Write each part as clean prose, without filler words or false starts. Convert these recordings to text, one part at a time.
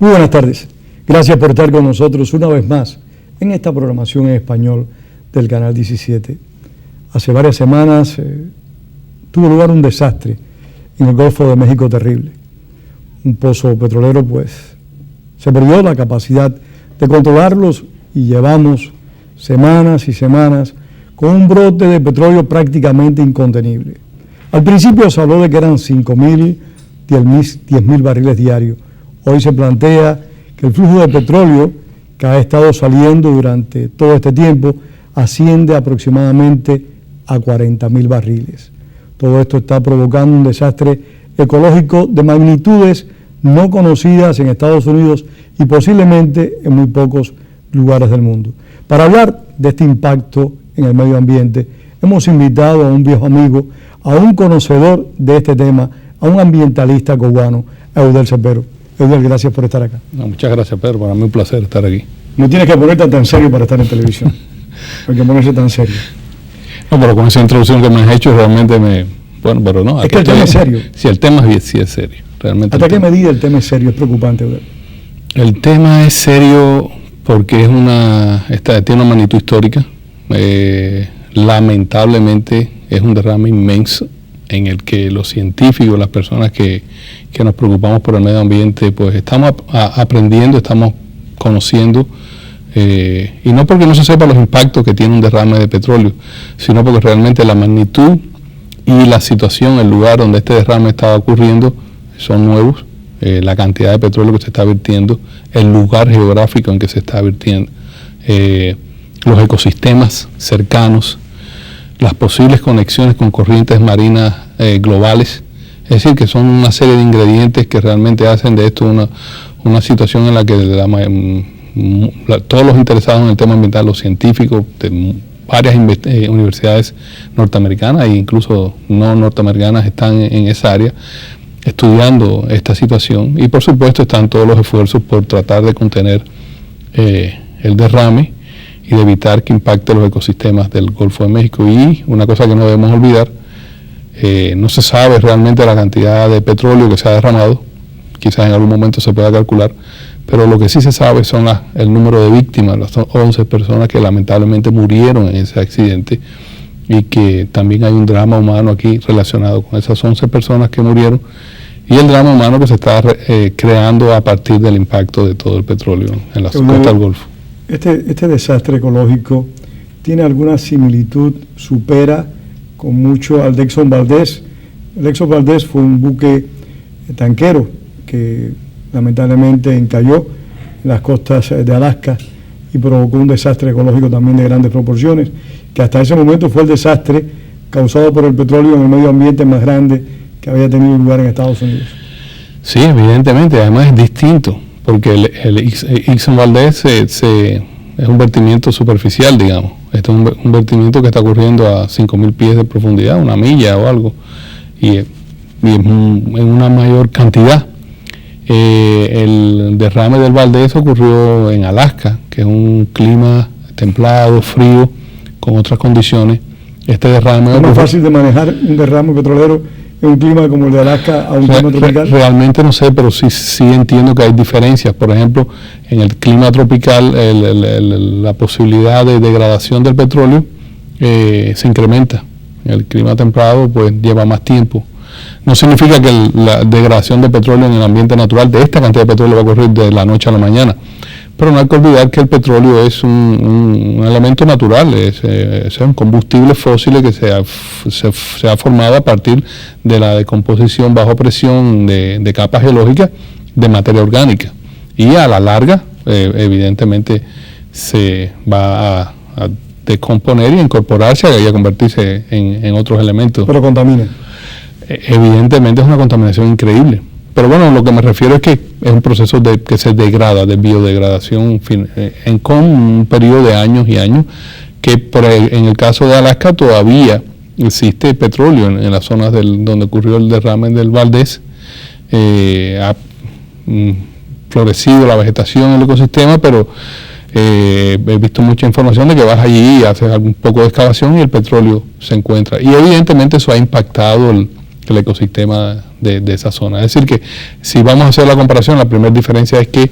Muy buenas tardes. Gracias por estar con nosotros una vez más en esta programación en español del Canal 17. Hace varias semanas tuvo lugar un desastre en el Golfo de México terrible. Un pozo petrolero, pues, se perdió la capacidad de controlarlos y llevamos semanas y semanas con un brote de petróleo prácticamente incontenible. Al principio se habló de que eran 5.000, 10.000 barriles diarios. Hoy se plantea que el flujo de petróleo que ha estado saliendo durante todo este tiempo asciende aproximadamente a 40.000 barriles. Todo esto está provocando un desastre ecológico de magnitudes no conocidas en Estados Unidos y posiblemente en muy pocos lugares del mundo. Para hablar de este impacto en el medio ambiente, hemos invitado a un viejo amigo, a un conocedor de este tema, a un ambientalista cubano, a Eudel Cepero. Eudel, gracias por estar acá. No, muchas gracias, Pedro. Para mí un placer estar aquí. No tienes que ponerte tan serio para estar en televisión. Hay que ponerse tan serio. No, pero con esa introducción que me has hecho realmente me... Bueno, pero no. Es que el tema es serio. Sí, el tema sí es serio. Realmente. ¿Hasta qué medida el tema es serio? Es preocupante, Eudel. El tema es serio porque tiene una magnitud histórica. Lamentablemente es un derrame inmenso en el que los científicos, las personas que nos preocupamos por el medio ambiente, pues estamos aprendiendo, estamos conociendo, y no porque no se sepa los impactos que tiene un derrame de petróleo, sino porque realmente la magnitud y la situación, el lugar donde este derrame está ocurriendo son nuevos, la cantidad de petróleo que se está vertiendo, el lugar geográfico en que se está vertiendo, los ecosistemas cercanos, las posibles conexiones con corrientes marinas globales. Es decir, que son una serie de ingredientes que realmente hacen de esto una situación en la que todos los interesados en el tema ambiental, los científicos de varias universidades norteamericanas e incluso no norteamericanas están en esa área estudiando esta situación, y por supuesto están todos los esfuerzos por tratar de contener el derrame y de evitar que impacte los ecosistemas del Golfo de México. Y una cosa que no debemos olvidar, no se sabe realmente la cantidad de petróleo que se ha derramado, quizás en algún momento se pueda calcular, pero lo que sí se sabe son el número de víctimas, las 11 personas que lamentablemente murieron en ese accidente, y que también hay un drama humano aquí relacionado con esas 11 personas que murieron y el drama humano que se está creando a partir del impacto de todo el petróleo en la costa del Golfo. Este desastre ecológico tiene alguna similitud, supera con mucho al de Exxon Valdez. El Exxon Valdez fue un buque tanquero que lamentablemente encalló en las costas de Alaska y provocó un desastre ecológico también de grandes proporciones, que hasta ese momento fue el desastre causado por el petróleo en el medio ambiente más grande que había tenido lugar en Estados Unidos. Sí, evidentemente, además es distinto, porque el Exxon Valdez es un vertimiento superficial, digamos. Esto es un vertimiento que está ocurriendo a 5.000 pies de profundidad, una milla o algo, y en una mayor cantidad. El derrame del Valdez ocurrió en Alaska, que es un clima templado, frío, con otras condiciones. Este derrame... ¿Es más fácil de manejar un derrame petrolero en un clima como el de Alaska a un clima tropical? Realmente no sé, pero sí entiendo que hay diferencias. Por ejemplo, en el clima tropical la posibilidad de degradación del petróleo se incrementa. En el clima templado pues lleva más tiempo. No significa que la degradación de petróleo en el ambiente natural de esta cantidad de petróleo va a ocurrir de la noche a la mañana. Pero no hay que olvidar que el petróleo es un elemento natural, es un combustible fósil que se ha formado a partir de la decomposición bajo presión de capas geológicas de materia orgánica. Y a la larga, evidentemente, se va a descomponer y a incorporarse y a convertirse en otros elementos. Pero contamina. Evidentemente es una contaminación increíble. Pero bueno, lo que me refiero es que es un proceso que se degrada, de biodegradación, con un periodo de años y años, que en el caso de Alaska todavía existe petróleo en las zonas donde ocurrió el derrame del Valdez. Ha florecido la vegetación en el ecosistema, pero he visto mucha información de que vas allí y haces un poco de excavación y el petróleo se encuentra. Y evidentemente eso ha impactado el ecosistema de esa zona. Es decir que si vamos a hacer la comparación, la primera diferencia es que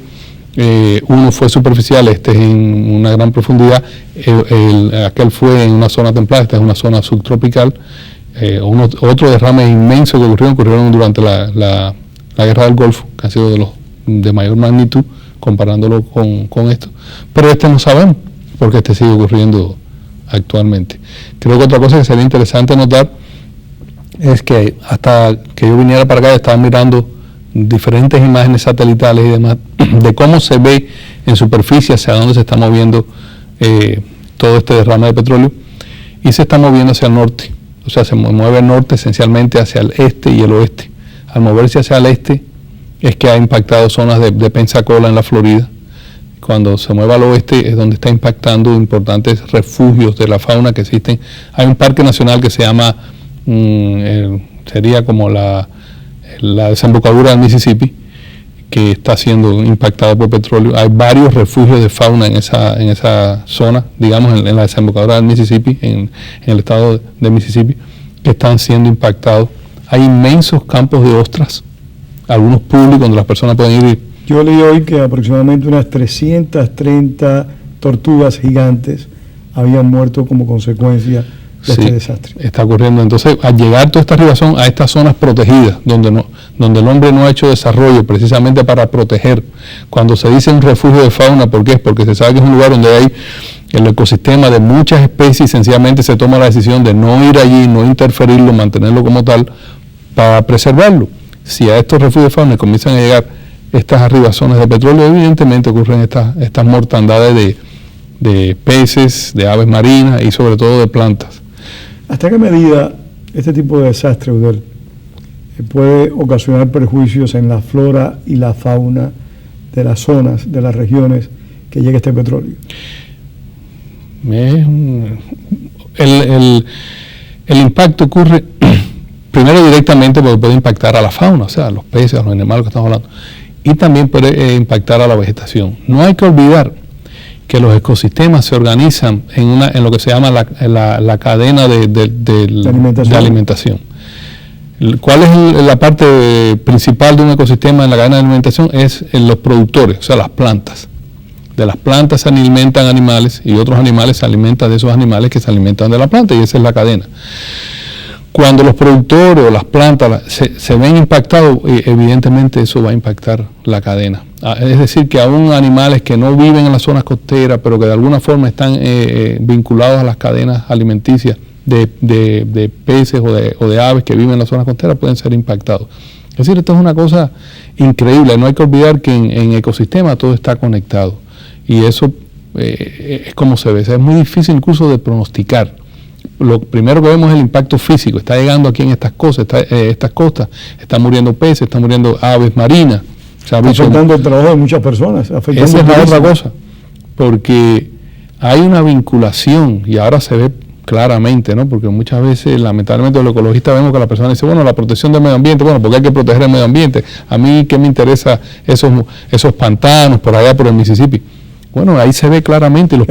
uno fue superficial, este es en una gran profundidad, aquel fue en una zona templada, esta es una zona subtropical. Otro derrame inmenso que ocurrieron durante la guerra del Golfo, que ha sido de los de mayor magnitud, comparándolo con esto. Pero este no sabemos, porque este sigue ocurriendo actualmente. Creo que otra cosa que sería interesante notar es que hasta que yo viniera para acá estaba mirando diferentes imágenes satelitales y demás de cómo se ve en superficie hacia dónde se está moviendo todo este derrame de petróleo, y se está moviendo hacia el norte. O sea, se mueve el norte esencialmente hacia el este y el oeste. Al moverse hacia el este es que ha impactado zonas de Pensacola en la Florida. Cuando se mueve al oeste es donde está impactando importantes refugios de la fauna que existen. Hay un parque nacional que se llama, sería como la desembocadura del Mississippi, que está siendo impactada por petróleo. Hay varios refugios de fauna en esa zona, digamos en la desembocadura del Mississippi, en el estado de Mississippi, que están siendo impactados. Hay inmensos campos de ostras, algunos públicos donde las personas pueden ir. Yo leí hoy que aproximadamente unas 330 tortugas gigantes habían muerto como consecuencia de este desastre. Está ocurriendo. Entonces, al llegar toda esta arribación a estas zonas protegidas, donde el hombre no ha hecho desarrollo precisamente para proteger, cuando se dice un refugio de fauna, ¿por qué? Porque se sabe que es un lugar donde hay el ecosistema de muchas especies, sencillamente se toma la decisión de no ir allí, no interferirlo, mantenerlo como tal, para preservarlo. Si a estos refugios de fauna comienzan a llegar estas arribaciones de petróleo, evidentemente ocurren estas mortandades de peces, de aves marinas y sobre todo de plantas. ¿Hasta qué medida este tipo de desastre, Eudel, puede ocasionar perjuicios en la flora y la fauna de las zonas, de las regiones que llega este petróleo? El impacto ocurre primero directamente porque puede impactar a la fauna, o sea, a los peces, a los animales que estamos hablando, y también puede impactar a la vegetación. No hay que olvidar que los ecosistemas se organizan en lo que se llama la cadena de alimentación. ¿Cuál es la parte principal de un ecosistema en la cadena de alimentación? Es los productores, o sea, las plantas. De las plantas se alimentan animales y otros animales se alimentan de esos animales que se alimentan de la planta, y esa es la cadena. Cuando los productores o las plantas se ven impactados, evidentemente eso va a impactar la cadena. Es decir, que aún animales que no viven en las zonas costeras, pero que de alguna forma están vinculados a las cadenas alimenticias de peces o de aves que viven en las zonas costeras, pueden ser impactados. Es decir, esto es una cosa increíble. No hay que olvidar que en ecosistemas todo está conectado. Y eso es como se ve. Es muy difícil incluso de pronosticar. Lo primero que vemos es el impacto físico. Está llegando aquí en estas costas, están muriendo peces, están muriendo aves marinas. Está afectando el trabajo de muchas personas. Esa es la otra cosa, porque hay una vinculación y ahora se ve claramente, ¿no? Porque muchas veces, lamentablemente, los ecologistas vemos que la persona dice, bueno, la protección del medio ambiente, bueno, porque hay que proteger el medio ambiente. A mí, ¿qué me interesa esos pantanos por allá por el Mississippi? Bueno, ahí se ve claramente, y los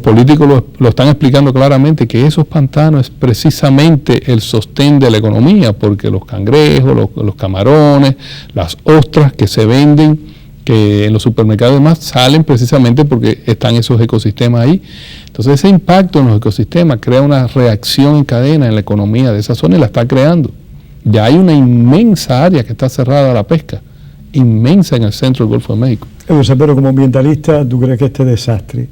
políticos lo están explicando claramente, que esos pantanos es precisamente el sostén de la economía, porque los cangrejos, los camarones, las ostras que se venden, que en los supermercados y demás, salen precisamente porque están esos ecosistemas ahí. Entonces ese impacto en los ecosistemas crea una reacción en cadena en la economía de esa zona y la está creando. Ya hay una inmensa área que está cerrada a la pesca, inmensa en el centro del Golfo de México. Pero como ambientalista, ¿tú crees que este desastre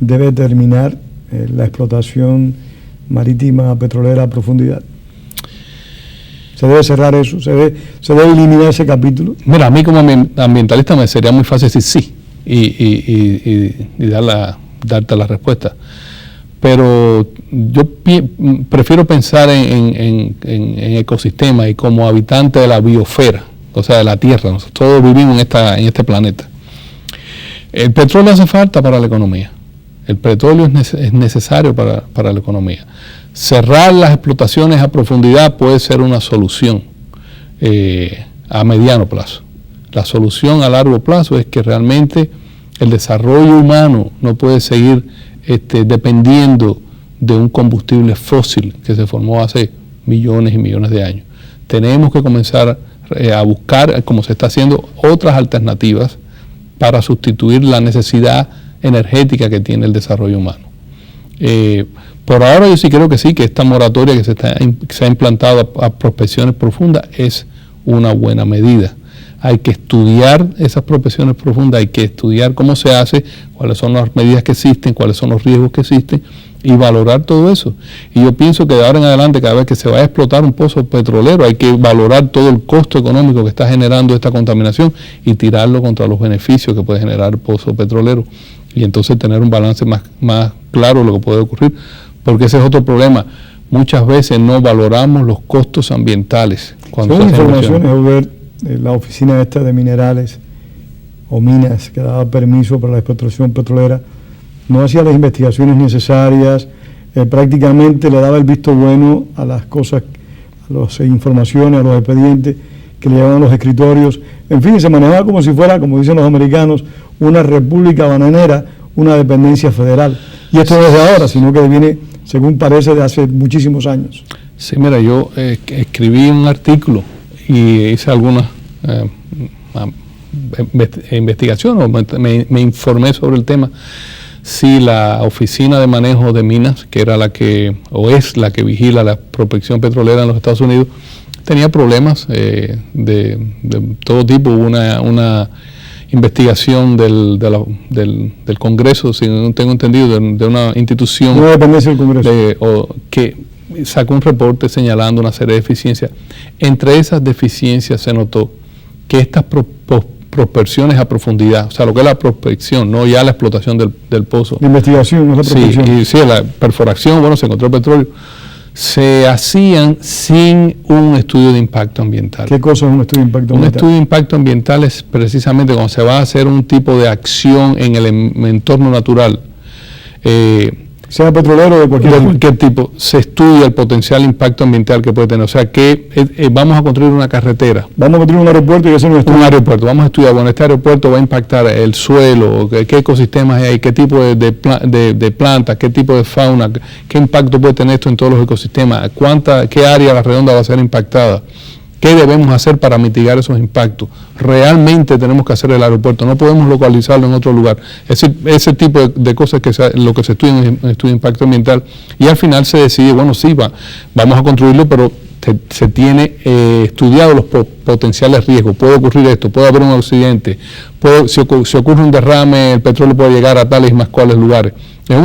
debe terminar la explotación marítima petrolera a profundidad? ¿Se debe cerrar eso? ¿Se debe eliminar ese capítulo? Mira, a mí como ambientalista me sería muy fácil decir sí y darte la respuesta. Pero yo prefiero pensar en ecosistemas y como habitante de la biosfera, o sea, de la Tierra. Nosotros todos vivimos en este planeta. El petróleo hace falta para la economía. El petróleo es necesario para la economía. Cerrar las explotaciones a profundidad puede ser una solución a mediano plazo. La solución a largo plazo es que realmente el desarrollo humano no puede seguir dependiendo de un combustible fósil que se formó hace millones y millones de años. Tenemos que comenzar a buscar, como se está haciendo, otras alternativas para sustituir la necesidad energética que tiene el desarrollo humano. Por ahora yo sí creo que sí, que esta moratoria que se ha implantado a prospecciones profundas es una buena medida. Hay que estudiar esas prospecciones profundas, hay que estudiar cómo se hace, cuáles son las medidas que existen, cuáles son los riesgos que existen y valorar todo eso. Y yo pienso que de ahora en adelante, cada vez que se vaya a explotar un pozo petrolero, hay que valorar todo el costo económico que está generando esta contaminación y tirarlo contra los beneficios que puede generar el pozo petrolero. Y entonces tener un balance más claro de lo que puede ocurrir, porque ese es otro problema. Muchas veces no valoramos los costos ambientales. Según informaciones, la oficina esta de minerales o minas que daba permiso para la explotación petrolera no hacía las investigaciones necesarias, prácticamente le daba el visto bueno a las cosas, a las informaciones, a los expedientes que le llevaban los escritorios. En fin, se manejaba como si fuera, como dicen los americanos, una república bananera, una dependencia federal. Y esto no es de ahora, sino que viene, según parece, de hace muchísimos años. Sí, mira, yo escribí un artículo y hice algunas investigaciones, o me informé sobre el tema. Si la Oficina de Manejo de Minas, que era la que, o es la que vigila la prospección petrolera en los Estados Unidos, tenía problemas de todo tipo. Hubo una investigación del Congreso, si no tengo entendido, de una institución. No dependencia del Congreso. Que sacó un reporte señalando una serie de deficiencias. Entre esas deficiencias se notó que estas prospecciones a profundidad, o sea, lo que es la prospección, no ya la explotación del pozo. La investigación, no es la prospección. Sí, la perforación, bueno, se encontró el petróleo, se hacían sin un estudio de impacto ambiental. ¿Qué cosa es un estudio de impacto ambiental? Un estudio de impacto ambiental es precisamente cuando se va a hacer un tipo de acción en el entorno natural. Sea petrolero o de cualquier tipo, se estudia el potencial impacto ambiental que puede tener. O sea, que vamos a construir una carretera. Vamos a construir un aeropuerto y hacer un estudio. Un aeropuerto. Vamos a estudiar, bueno, este aeropuerto va a impactar el suelo, qué ecosistemas hay, qué tipo de plantas, qué tipo de fauna, qué impacto puede tener esto en todos los ecosistemas, qué área la redonda va a ser impactada. ¿Qué debemos hacer para mitigar esos impactos? Realmente tenemos que hacer el aeropuerto, no podemos localizarlo en otro lugar. Ese tipo de cosas lo que se estudia en el estudio de impacto ambiental, y al final se decide, bueno, sí, vamos a construirlo, pero se tiene estudiado los potenciales riesgos. Puede ocurrir esto, puede haber un accidente, si ocurre un derrame, el petróleo puede llegar a tales y más cuales lugares.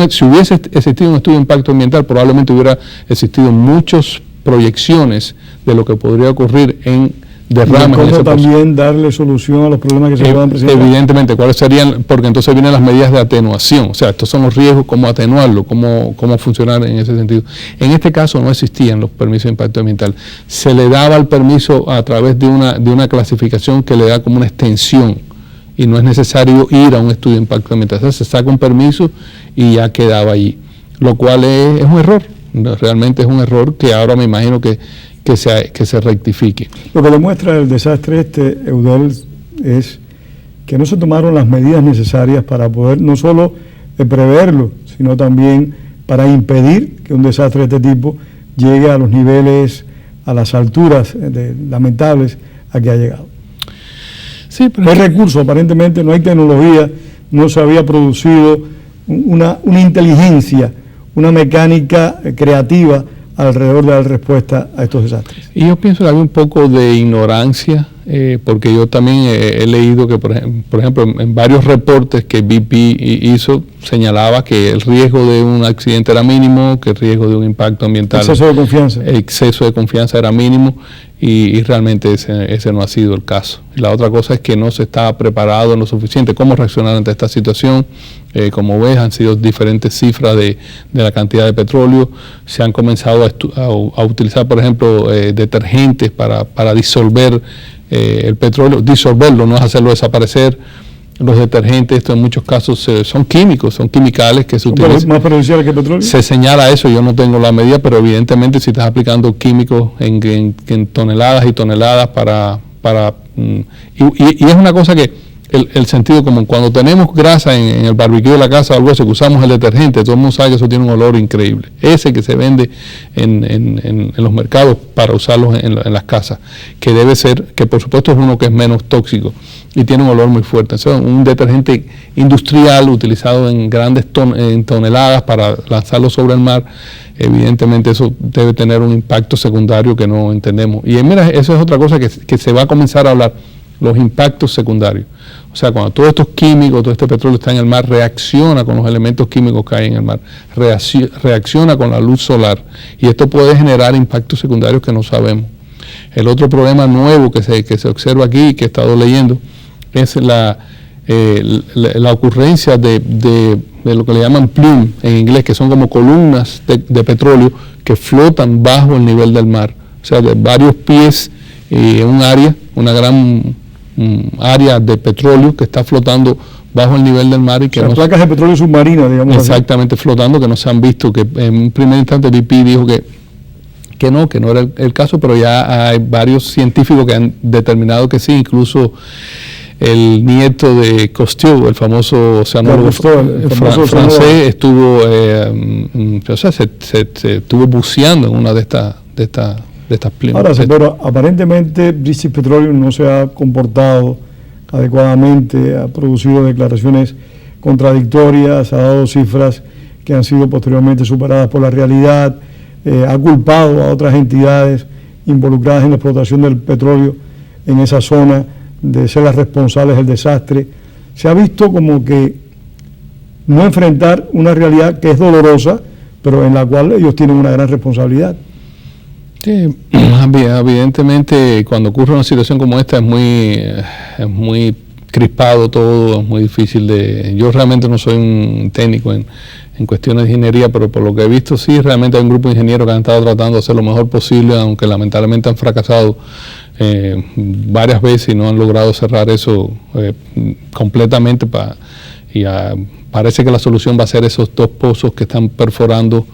Si hubiese existido un estudio de impacto ambiental, probablemente hubiera existido muchas proyecciones de lo que podría ocurrir en derrames. ¿Y cómo también darle solución a los problemas que se puedan presentar? Evidentemente, ¿cuáles serían? Porque entonces vienen las medidas de atenuación. O sea, estos son los riesgos, cómo atenuarlo, cómo funcionar en ese sentido. En este caso no existían los permisos de impacto ambiental. Se le daba el permiso a través de una clasificación que le da como una extensión, y no es necesario ir a un estudio de impacto ambiental. O sea, se saca un permiso y ya quedaba allí, lo cual es un error. Realmente es un error que ahora me imagino que se rectifique. Lo que demuestra el desastre Eudel, es que no se tomaron las medidas necesarias para poder no solo preverlo, sino también para impedir que un desastre de este tipo llegue a los niveles, a las alturas lamentables a que ha llegado. Sí, pero no hay recursos, aparentemente no hay tecnología, no se había producido una inteligencia, una mecánica creativa alrededor de dar respuesta a estos desastres. Y yo pienso que había un poco de ignorancia, porque yo también he leído que, por ejemplo, en varios reportes que BP hizo, señalaba que el riesgo de un accidente era mínimo, que el riesgo de un impacto ambiental... Exceso de confianza. Exceso de confianza era mínimo, y realmente ese no ha sido el caso. Y la otra cosa es que no se estaba preparado en lo suficiente cómo reaccionar ante esta situación. Como ves, han sido diferentes cifras de la cantidad de petróleo. Se han comenzado a utilizar, por ejemplo, detergentes para disolver el petróleo. Disolverlo, no es hacerlo desaparecer. Los detergentes, esto en muchos casos son químicos, son quimicales que se utilizan. ¿Más perjudiciales que el petróleo? Se señala eso, yo no tengo la medida, pero evidentemente si estás aplicando químicos en toneladas y toneladas y es una cosa que el sentido común. Cuando tenemos grasa en el barbecue de la casa o algo así, que usamos el detergente, todo el mundo sabe que eso tiene un olor increíble. Ese que se vende en los mercados para usarlos en las casas, que debe ser, que por supuesto es uno que es menos tóxico y tiene un olor muy fuerte. Eso es un detergente industrial utilizado en grandes toneladas para lanzarlo sobre el mar. Evidentemente eso debe tener un impacto secundario que no entendemos. Y mira, eso es otra cosa que se va a comenzar a hablar, los impactos secundarios. O sea, cuando todos estos químicos, todo este petróleo está en el mar, reacciona con los elementos químicos que hay en el mar, reacciona con la luz solar, y esto puede generar impactos secundarios que no sabemos. El otro problema nuevo que se observa aquí, que he estado leyendo, es la ocurrencia de lo que le llaman plume en inglés, que son como columnas de petróleo que flotan bajo el nivel del mar, o sea, de varios pies en un área, una gran área de petróleo que está flotando bajo el nivel del mar y que placas de petróleo submarina, digamos. Exactamente, así, flotando, que no se han visto, que en un primer instante BP dijo que no era el caso, pero ya hay varios científicos que han determinado que sí, incluso el nieto de Cousteau, el famoso oceanólogo francés, estuvo, se estuvo buceando en una de estas plumas. Ahora, pero aparentemente British Petroleum no se ha comportado adecuadamente, ha producido declaraciones contradictorias, ha dado cifras que han sido posteriormente superadas por la realidad, ha culpado a otras entidades involucradas en la explotación del petróleo en esa zona de ser las responsables del desastre. Se ha visto como que no enfrentar una realidad que es dolorosa, pero en la cual ellos tienen una gran responsabilidad. Sí, evidentemente cuando ocurre una situación como esta es muy crispado todo, es muy difícil yo realmente no soy un técnico en cuestiones de ingeniería, pero por lo que he visto sí, realmente hay un grupo de ingenieros que han estado tratando de hacer lo mejor posible, aunque lamentablemente han fracasado varias veces y no han logrado cerrar eso completamente, parece que la solución va a ser esos 2 pozos que están perforando.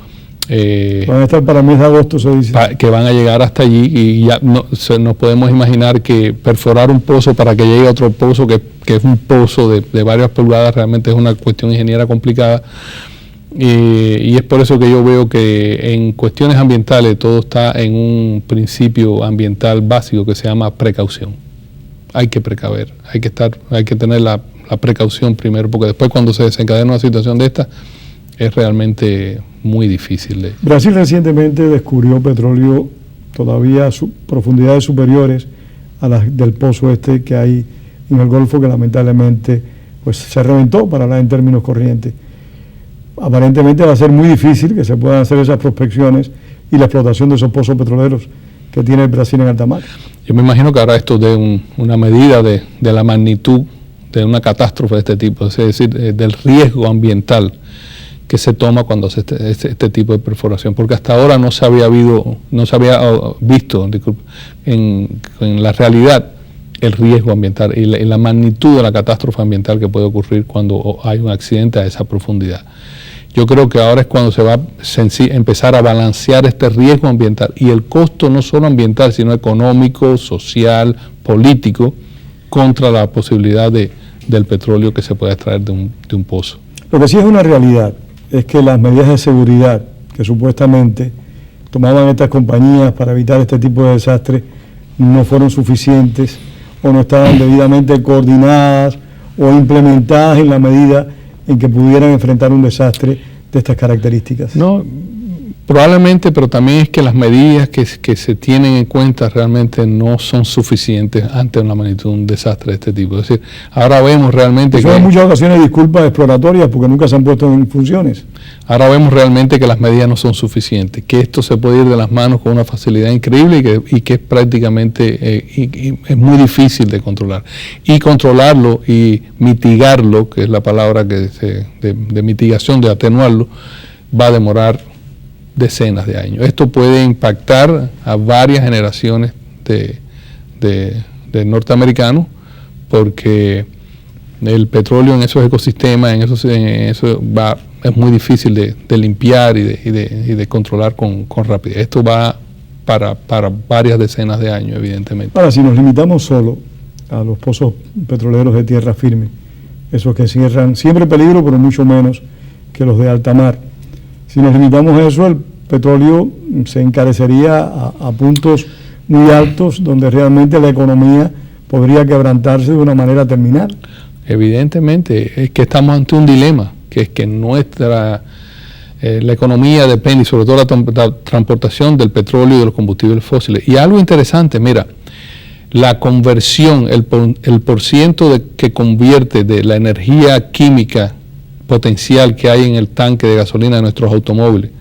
Van a estar para el mes de agosto, se dice. Que van a llegar hasta allí, y ya nos podemos imaginar que perforar un pozo para que llegue a otro pozo, que es un pozo de varias pulgadas, realmente es una cuestión ingeniera complicada. Y es por eso que yo veo que en cuestiones ambientales todo está en un principio ambiental básico que se llama precaución. Hay que precaver, hay que tener la precaución primero, porque después cuando se desencadena una situación de esta es realmente muy difícil. Brasil recientemente descubrió petróleo todavía a profundidades superiores a las del pozo que hay en el Golfo, que lamentablemente pues se reventó, para hablar en términos corrientes. Aparentemente va a ser muy difícil que se puedan hacer esas prospecciones y la explotación de esos pozos petroleros que tiene el Brasil en alta mar. Yo me imagino que ahora esto de una medida de la magnitud de una catástrofe de este tipo, es decir, del riesgo ambiental que se toma cuando hace este tipo de perforación, porque hasta ahora no se había visto en la realidad el riesgo ambiental y la magnitud de la catástrofe ambiental que puede ocurrir cuando hay un accidente a esa profundidad. Yo creo que ahora es cuando se va a empezar a balancear este riesgo ambiental y el costo no solo ambiental, sino económico, social, político, contra la posibilidad del petróleo que se puede extraer de un pozo. Lo que sí es una realidad es que las medidas de seguridad que supuestamente tomaban estas compañías para evitar este tipo de desastres no fueron suficientes o no estaban debidamente coordinadas o implementadas en la medida en que pudieran enfrentar un desastre de estas características. No, probablemente, pero también es que las medidas que se tienen en cuenta realmente no son suficientes ante una magnitud de un desastre de este tipo. Es decir, ahora vemos realmente son en muchas ocasiones disculpas exploratorias porque nunca se han puesto en funciones. Ahora vemos realmente que las medidas no son suficientes, que esto se puede ir de las manos con una facilidad increíble y que es prácticamente es muy difícil de controlar. Y controlarlo y mitigarlo, que es la palabra de mitigación, de atenuarlo, va a demorar decenas de años. Esto puede impactar a varias generaciones de norteamericanos, porque el petróleo en esos ecosistemas, es muy difícil de limpiar y de controlar con rapidez. Esto va para varias decenas de años, evidentemente. Ahora, si nos limitamos solo a los pozos petroleros de tierra firme, esos que cierran siempre peligro, pero mucho menos que los de alta mar. Si nos limitamos a eso, el petróleo se encarecería a puntos muy altos, donde realmente la economía podría quebrantarse de una manera terminal. Evidentemente, es que estamos ante un dilema, que es que la economía depende, y sobre todo la transportación del petróleo y de los combustibles fósiles. Y algo interesante, mira, la conversión, el porciento que convierte de la energía química potencial que hay en el tanque de gasolina de nuestros automóviles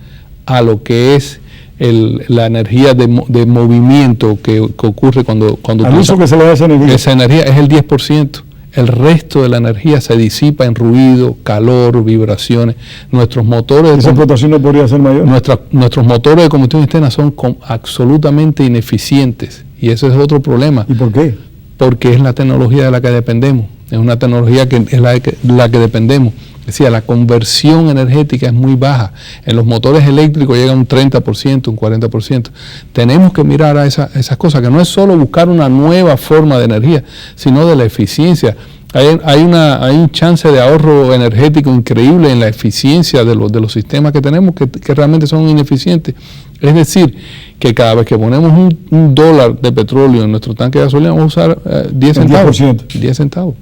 a lo que es la energía de movimiento que ocurre cuando al uso que se le da a esa energía. Esa energía es el 10%. El resto de la energía se disipa en ruido, calor, vibraciones. Nuestros motores... ¿Esa explotación no podría ser mayor? Nuestros motores de combustión interna son absolutamente ineficientes. Y ese es otro problema. ¿Y por qué? Porque es la tecnología de la que dependemos. Es una tecnología que es la que dependemos. Es decir, la conversión energética es muy baja. En los motores eléctricos llega a un 30%, un 40%. Tenemos que mirar a esas cosas, que no es solo buscar una nueva forma de energía, sino de la eficiencia. Hay un chance de ahorro energético increíble en la eficiencia de los sistemas que tenemos que realmente son ineficientes. Es decir, que cada vez que ponemos un dólar de petróleo en nuestro tanque de gasolina, vamos a usar 10 centavos. 10 centavos.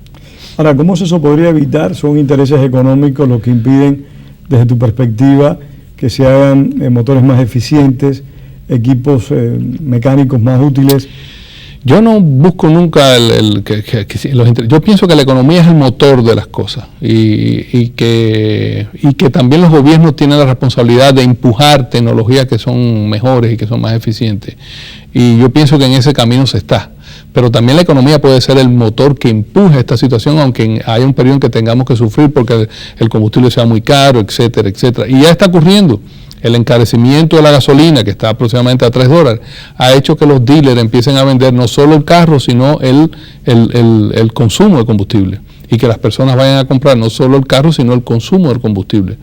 Ahora, ¿cómo eso podría evitar? Son intereses económicos los que impiden, desde tu perspectiva, que se hagan motores más eficientes, equipos mecánicos más útiles. Yo no busco nunca yo pienso que la economía es el motor de las cosas y que también los gobiernos tienen la responsabilidad de empujar tecnologías que son mejores y que son más eficientes. Y yo pienso que en ese camino se está. Pero también la economía puede ser el motor que empuje esta situación, aunque haya un periodo en que tengamos que sufrir porque el combustible sea muy caro, etcétera, etcétera. Y ya está ocurriendo. El encarecimiento de la gasolina, que está aproximadamente a $3, ha hecho que los dealers empiecen a vender no solo el carro, sino el consumo de combustible. Y que las personas vayan a comprar no solo el carro, sino el consumo del combustible.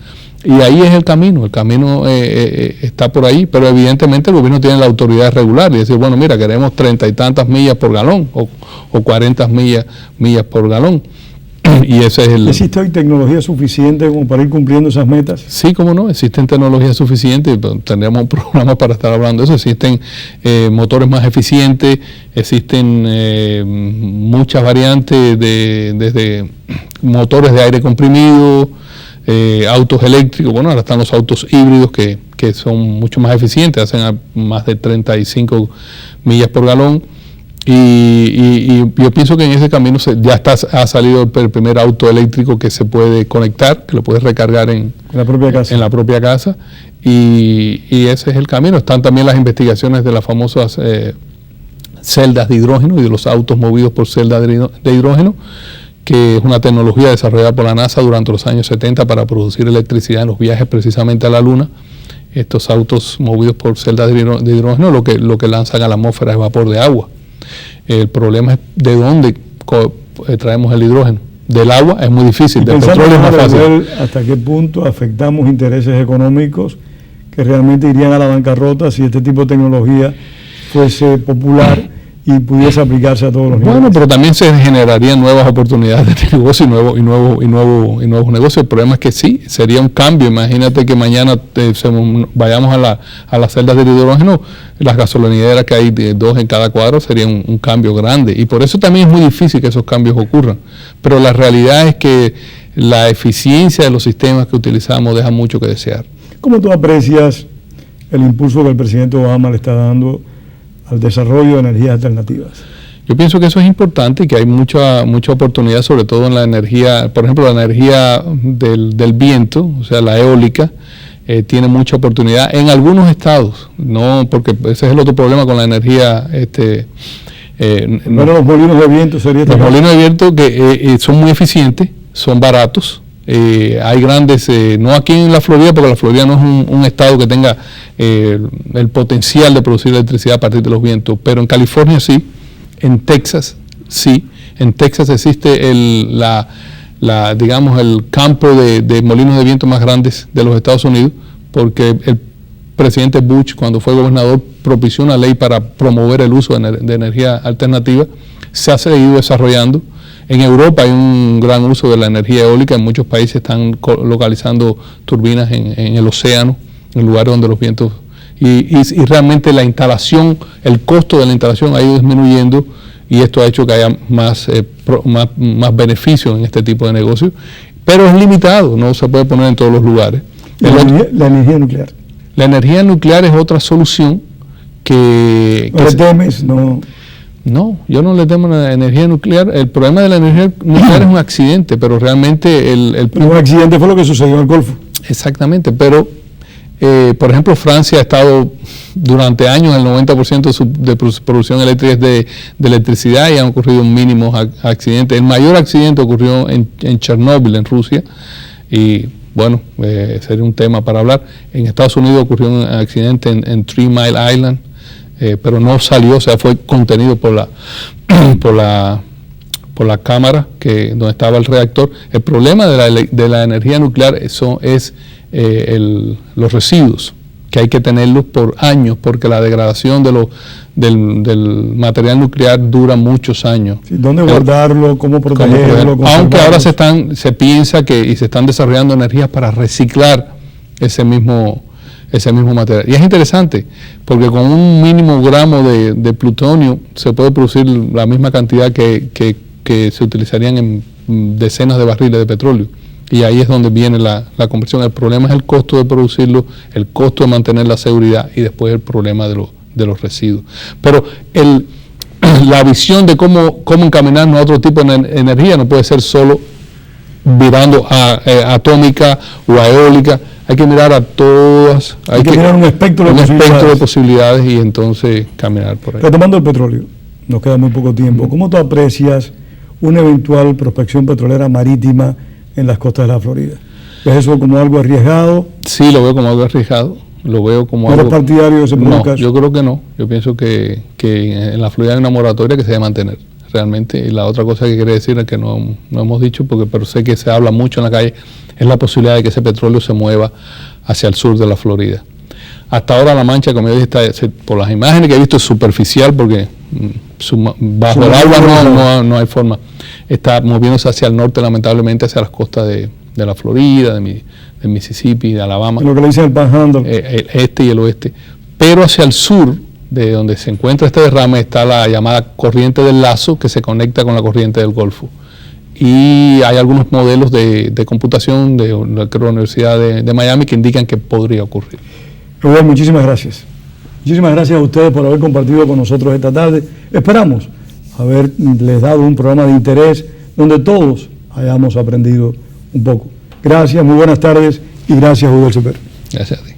Y ahí es el camino está por ahí, pero evidentemente el gobierno tiene la autoridad regular y decir, bueno, mira, queremos 30 y tantas millas por galón o 40 millas por galón. Y ese es ¿Existe hoy tecnología suficiente como para ir cumpliendo esas metas? Sí, cómo no, existen tecnologías suficientes, tendríamos un programa para estar hablando de eso. Existen motores más eficientes, existen muchas variantes desde motores de aire comprimido, autos eléctricos. Bueno, ahora están los autos híbridos que son mucho más eficientes, hacen a más de 35 millas por galón. Y yo pienso que en ese camino ha salido el primer auto eléctrico que se puede conectar, que lo puedes recargar en la propia casa. Y ese es el camino. Están también las investigaciones de las famosas celdas de hidrógeno y de los autos movidos por celdas de hidrógeno, que es una tecnología desarrollada por la NASA durante los años 70 para producir electricidad en los viajes precisamente a la Luna. Estos autos movidos por celdas de hidrógeno lo que lanzan a la atmósfera es vapor de agua. El problema es de dónde traemos el hidrógeno. Del agua es muy difícil, del petróleo es más fácil. ¿Hasta qué punto afectamos intereses económicos que realmente irían a la bancarrota si este tipo de tecnología fuese popular y pudiese aplicarse a todos los niveles? Bueno, pero también se generarían nuevas oportunidades de negocio y nuevos negocios. El problema es que sí, sería un cambio. Imagínate que mañana vayamos a las celdas de hidrógeno, las gasolineras que hay de 2 en cada cuadro, sería un cambio grande. Y por eso también es muy difícil que esos cambios ocurran. Pero la realidad es que la eficiencia de los sistemas que utilizamos deja mucho que desear. ¿Cómo tú aprecias el impulso que el presidente Obama le está dando al desarrollo de energías alternativas? Yo pienso que eso es importante y que hay mucha oportunidad, sobre todo en la energía, por ejemplo, la energía del viento, o sea, la eólica, tiene mucha oportunidad en algunos estados, no, porque ese es el otro problema con la energía. Los molinos de viento sería. Los molinos de viento que son muy eficientes, son baratos. Hay grandes, no aquí en la Florida, porque la Florida no es un estado que tenga el potencial de producir electricidad a partir de los vientos, pero en California sí, en Texas sí, en Texas existe digamos el campo de molinos de viento más grandes de los Estados Unidos, porque el presidente Bush, cuando fue gobernador, propició una ley para promover el uso de energía alternativa. se ha seguido desarrollando. En Europa hay un gran uso de la energía eólica, en muchos países están localizando turbinas en el océano, en lugares donde los vientos, y realmente la instalación, el costo de la instalación ha ido disminuyendo, y esto ha hecho que haya más beneficios en este tipo de negocios, pero es limitado, no se puede poner en todos los lugares. La energía nuclear. La energía nuclear es otra solución que... ¿No le temes? No, yo no le temo a la energía nuclear. El problema de la energía nuclear es un accidente, pero realmente un accidente fue lo que sucedió en el Golfo. Exactamente, pero por ejemplo Francia ha estado durante años, el 90% de su producción eléctrica es de electricidad, y han ocurrido mínimos accidentes. El mayor accidente ocurrió en Chernóbil, en Rusia, y bueno, sería un tema para hablar. En Estados Unidos ocurrió un accidente en 3 Mile Island, pero no salió, o sea, fue contenido por la cámara donde estaba el reactor. El problema de la energía nuclear es los residuos, que hay que tenerlos por años, porque la degradación del material nuclear dura muchos años. Sí, ¿dónde guardarlo? ¿Cómo protegerlo? Aunque ahora se piensa y se están desarrollando energías para reciclar ese mismo material. Y es interesante, porque con un mínimo gramo de plutonio se puede producir la misma cantidad que se utilizarían en decenas de barriles de petróleo. Y ahí es donde viene la conversión. El problema es el costo de producirlo, el costo de mantener la seguridad, y después el problema de los residuos. Pero la visión de cómo encaminarnos a otro tipo de energía no puede ser solo virando a atómica o a eólica. Hay que mirar a todas. Hay que mirar un espectro de posibilidades y entonces caminar por ahí. Retomando el petróleo, nos queda muy poco tiempo. ¿Cómo tú aprecias una eventual prospección petrolera marítima en las costas de la Florida? ¿Ves eso como algo arriesgado? Sí, lo veo como algo arriesgado. Lo veo como algo... ¿No eres partidario de ese caso? No, yo creo que no. Yo pienso que en la Florida hay una moratoria que se debe mantener realmente. Y la otra cosa que quiere decir es que no hemos dicho, pero sé que se habla mucho en la calle, es la posibilidad de que ese petróleo se mueva hacia el sur de la Florida. Hasta ahora la mancha, como yo dije, por las imágenes que he visto, es superficial, porque bajo el agua no hay forma. Está moviéndose hacia el norte, lamentablemente, hacia las costas de la Florida, de Mississippi, de Alabama. Lo que le dicen el Panhandle. El este y el oeste. Pero hacia el sur, de donde se encuentra este derrame, está la llamada corriente del Lazo, que se conecta con la corriente del Golfo. Y hay algunos modelos de computación de la Universidad de Miami que indican que podría ocurrir. Rubén, muchísimas gracias. Muchísimas gracias a ustedes por haber compartido con nosotros esta tarde. Esperamos haberles dado un programa de interés donde todos hayamos aprendido un poco. Gracias, muy buenas tardes, y gracias, Udel Super. Gracias a ti.